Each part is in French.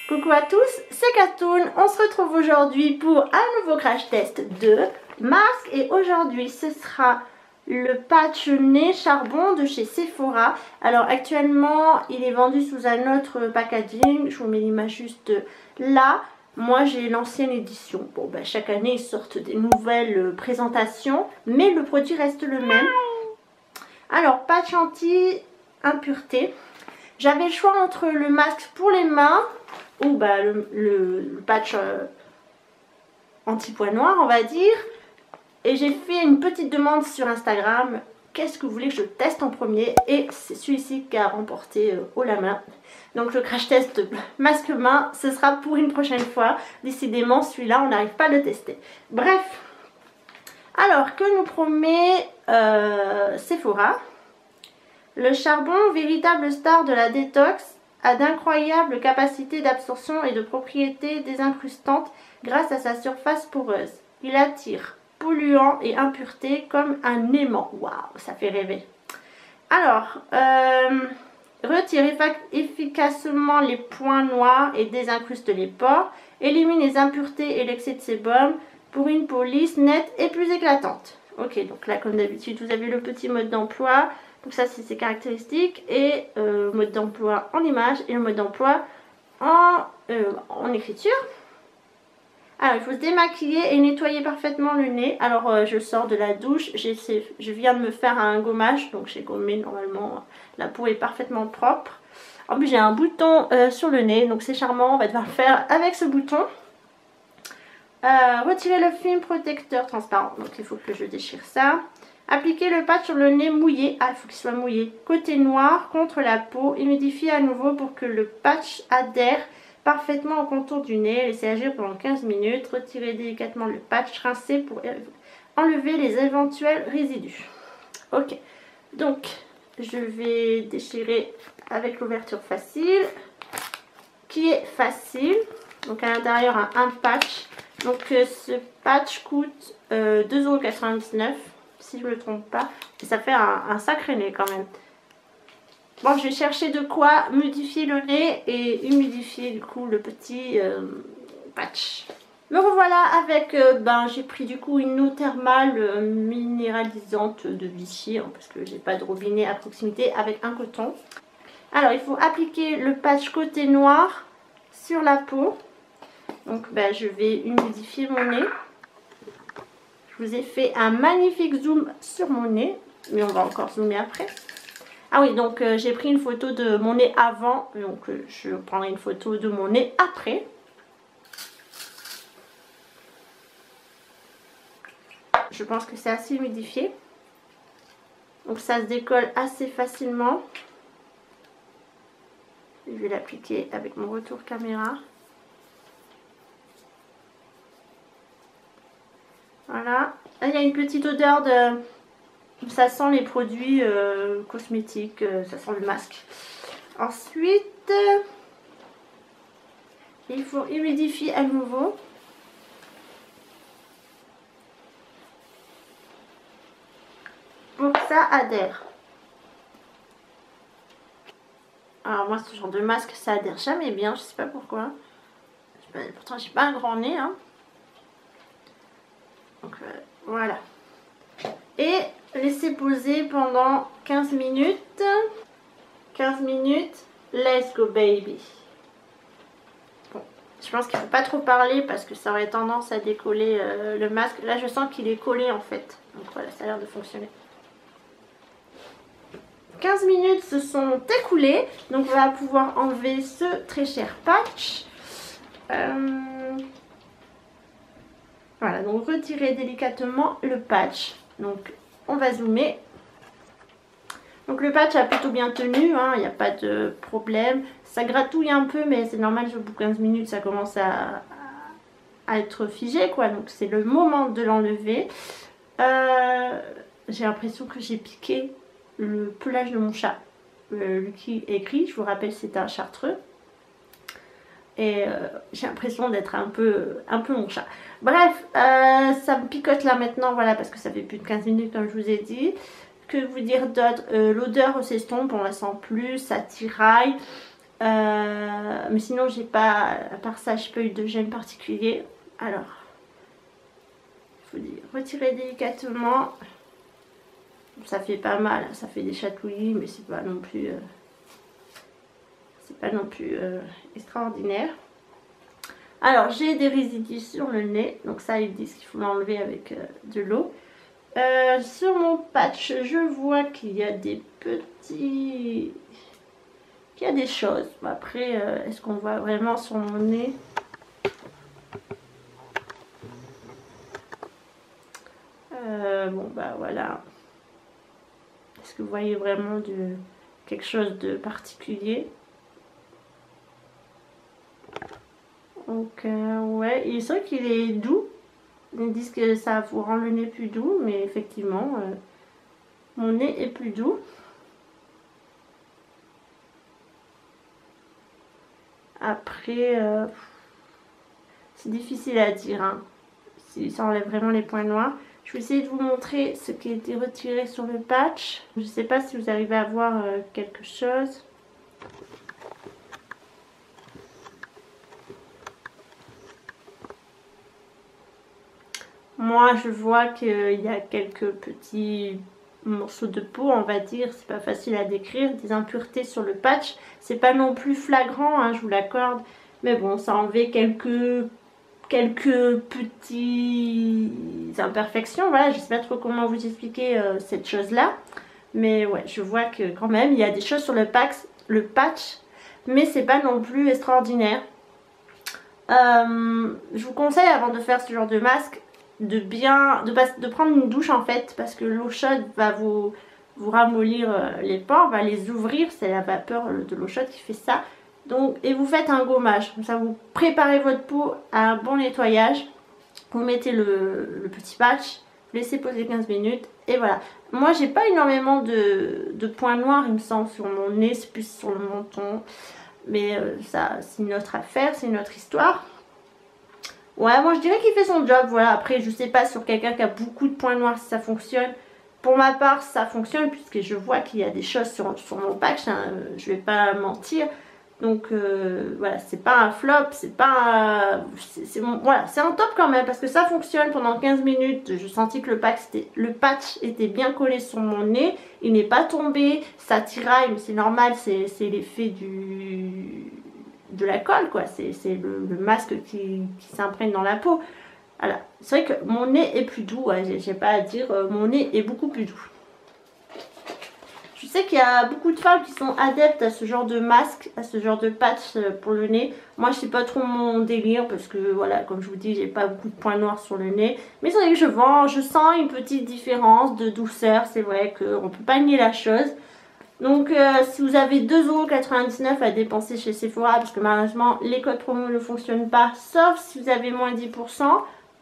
Coucou à tous, c'est Katoon. On se retrouve aujourd'hui pour un nouveau crash test de masque et aujourd'hui ce sera le patch nez charbon de chez Sephora. Alors actuellement il est vendu sous un autre packaging, je vous mets l'image juste là. Moi j'ai l'ancienne édition. Bon ben chaque année ils sortent des nouvelles présentations mais le produit reste le même. Alors patch anti-impureté. J'avais le choix entre le masque pour les mains ou bah, le patch anti-poids noir on va dire. Et j'ai fait une petite demande sur Instagram. Qu'est-ce que vous voulez que je teste en premier? Et c'est celui-ci qui a remporté haut la main. Donc le crash test masque main, ce sera pour une prochaine fois. Décidément celui-là on n'arrive pas à le tester. Bref. Alors que nous promet Sephora? Le charbon, véritable star de la détox, a d'incroyables capacités d'absorption et de propriétés désincrustantes grâce à sa surface poreuse. Il attire polluants et impuretés comme un aimant. Waouh, ça fait rêver. Alors, retire efficacement les points noirs et désincruste les pores. Élimine les impuretés et l'excès de sébum pour une peau lisse, nette et plus éclatante. Ok, donc là comme d'habitude vous avez le petit mode d'emploi. Donc ça c'est ses caractéristiques et mode d'emploi en image et le mode d'emploi en écriture. Alors il faut se démaquiller et nettoyer parfaitement le nez. Alors je sors de la douche, je viens de me faire un gommage, donc j'ai gommé normalement, la peau est parfaitement propre. En plus j'ai un bouton sur le nez, donc c'est charmant, on va devoir le faire avec ce bouton. Retirer le film protecteur transparent, donc il faut que je déchire ça. Appliquer le patch sur le nez mouillé, il faut qu'il soit mouillé, côté noir contre la peau, humidifier à nouveau pour que le patch adhère parfaitement au contour du nez, laisser agir pendant 15 minutes, retirer délicatement le patch, rincer pour enlever les éventuels résidus. Ok, donc je vais déchirer avec l'ouverture facile, qui est facile, donc à l'intérieur un patch. Donc ce patch coûte 2,99 € si je ne me trompe pas. Et ça fait un sacré nez quand même. Bon, je vais chercher de quoi modifier le nez et humidifier du coup le petit patch. Me revoilà avec, j'ai pris du coup une eau thermale minéralisante de Vichy, hein, parce que j'ai pas de robinet à proximité, avec un coton. Alors il faut appliquer le patch côté noir sur la peau. Donc je vais humidifier mon nez. Je vous ai fait un magnifique zoom sur mon nez, mais on va encore zoomer après. Ah oui, donc j'ai pris une photo de mon nez avant, donc je prendrai une photo de mon nez après. Je pense que c'est assez humidifié. Donc ça se décolle assez facilement. Je vais l'appliquer avec mon retour caméra. Voilà. Là, il y a une petite odeur de... Ça sent les produits cosmétiques, ça sent le masque. Ensuite, il faut humidifier à nouveau. Pour que ça adhère. Alors moi, ce genre de masque, ça adhère jamais bien, je sais pas pourquoi. Pourtant, j'ai pas un grand nez, hein. Donc voilà. Et laisser poser pendant 15 minutes. 15 minutes. Let's go baby. Bon, je pense qu'il ne faut pas trop parler parce que ça aurait tendance à décoller le masque. Là je sens qu'il est collé en fait. Donc voilà, ça a l'air de fonctionner. 15 minutes se sont écoulées. Donc on va pouvoir enlever ce très cher patch. Voilà, donc retirer délicatement le patch. Donc on va zoomer. Donc le patch a plutôt bien tenu, hein, il n'y a pas de problème. Ça gratouille un peu, mais c'est normal, au bout de 15 minutes, ça commence à être figé, quoi. Donc c'est le moment de l'enlever. J'ai l'impression que j'ai piqué le pelage de mon chat. Lucky écrit, je vous rappelle, c'est un chartreux. Et j'ai l'impression d'être un peu mon chat. Bref, ça me picote là maintenant, voilà, parce que ça fait plus de 15 minutes comme je vous ai dit. Que vous dire d'autre? L'odeur s'estompe, on la sent plus, ça tiraille. Mais sinon j'ai pas, à part ça, j'ai pas eu de gêne particulier. Mais sinon j'ai pas, à part ça, j'ai pas eu de gêne particulier. Alors, il faut retirer délicatement. Ça fait pas mal, ça fait des chatouillis, mais c'est pas non plus, extraordinaire. Alors j'ai des résidus sur le nez, donc ça ils disent qu'il faut l'enlever avec de l'eau. Sur mon patch, je vois qu'il y a des petits... qu'il y a des choses. Après, est-ce qu'on voit vraiment sur mon nez? Bon, bah voilà. Est-ce que vous voyez vraiment quelque chose de particulier? Donc, ouais, il est vrai qu'il est doux. Ils disent que ça vous rend le nez plus doux, mais effectivement, mon nez est plus doux. Après, c'est difficile à dire, hein, si ça enlève vraiment les points noirs. Je vais essayer de vous montrer ce qui a été retiré sur le patch. Je ne sais pas si vous arrivez à voir quelque chose. Moi, je vois qu'il y a quelques petits morceaux de peau, on va dire. C'est pas facile à décrire. Des impuretés sur le patch. C'est pas non plus flagrant, hein, je vous l'accorde. Mais bon, ça a enlevé quelques petites imperfections. Voilà, je sais pas trop comment vous expliquer cette chose-là. Mais ouais, je vois que quand même, il y a des choses sur le patch. Mais c'est pas non plus extraordinaire. Je vous conseille, avant de faire ce genre de masque, de prendre une douche en fait, parce que l'eau chaude va vous ramollir les pores, va les ouvrir. C'est la vapeur de l'eau chaude qui fait ça. Donc, et vous faites un gommage, comme ça vous préparez votre peau à un bon nettoyage. Vous mettez le petit patch, vous laissez poser 15 minutes et voilà. Moi j'ai pas énormément de points noirs, il me semble, sur mon nez, c'est plus sur le menton. Mais ça c'est une autre affaire, c'est une autre histoire. Ouais, moi je dirais qu'il fait son job, voilà. Après je sais pas sur quelqu'un qui a beaucoup de points noirs si ça fonctionne. Pour ma part ça fonctionne puisque je vois qu'il y a des choses sur mon patch, hein, je vais pas mentir. Donc voilà, c'est pas un flop, c'est pas voilà, c'est un top quand même parce que ça fonctionne pendant 15 minutes. Je sentis que le patch était bien collé sur mon nez, il n'est pas tombé, ça tiraille, mais c'est normal, c'est l'effet de la colle quoi, c'est le masque qui s'imprègne dans la peau. Voilà, c'est vrai que mon nez est plus doux, ouais, j'ai pas à dire, mon nez est beaucoup plus doux. Je sais qu'il y a beaucoup de femmes qui sont adeptes à ce genre de masque, à ce genre de patch pour le nez. Moi, c'est pas trop mon délire parce que, voilà, comme je vous dis, j'ai pas beaucoup de points noirs sur le nez. Mais c'est vrai que je sens une petite différence de douceur. C'est vrai qu'on peut pas nier la chose. Donc, si vous avez 2,99 € à dépenser chez Sephora, parce que malheureusement, les codes promo ne fonctionnent pas, sauf si vous avez moins 10%.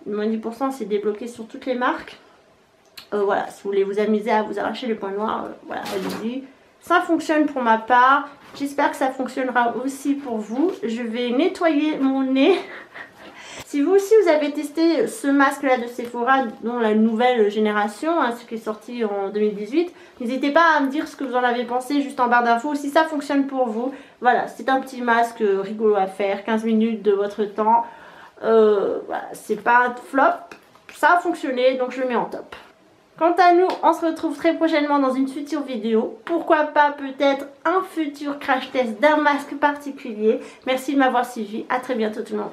Moins 10%, c'est débloqué sur toutes les marques. Voilà, si vous voulez vous amuser à vous arracher les points noirs, voilà, allez-y. Ça fonctionne pour ma part. J'espère que ça fonctionnera aussi pour vous. Je vais nettoyer mon nez. Si vous aussi vous avez testé ce masque là de Sephora, dont la nouvelle génération, hein, ce qui est sorti en 2018, n'hésitez pas à me dire ce que vous en avez pensé juste en barre d'infos, si ça fonctionne pour vous. Voilà, c'est un petit masque rigolo à faire, 15 minutes de votre temps. Voilà, c'est pas un flop, ça a fonctionné, donc je le mets en top. Quant à nous, on se retrouve très prochainement dans une future vidéo. Pourquoi pas peut-être un futur crash test d'un masque particulier. Merci de m'avoir suivi. À très bientôt tout le monde.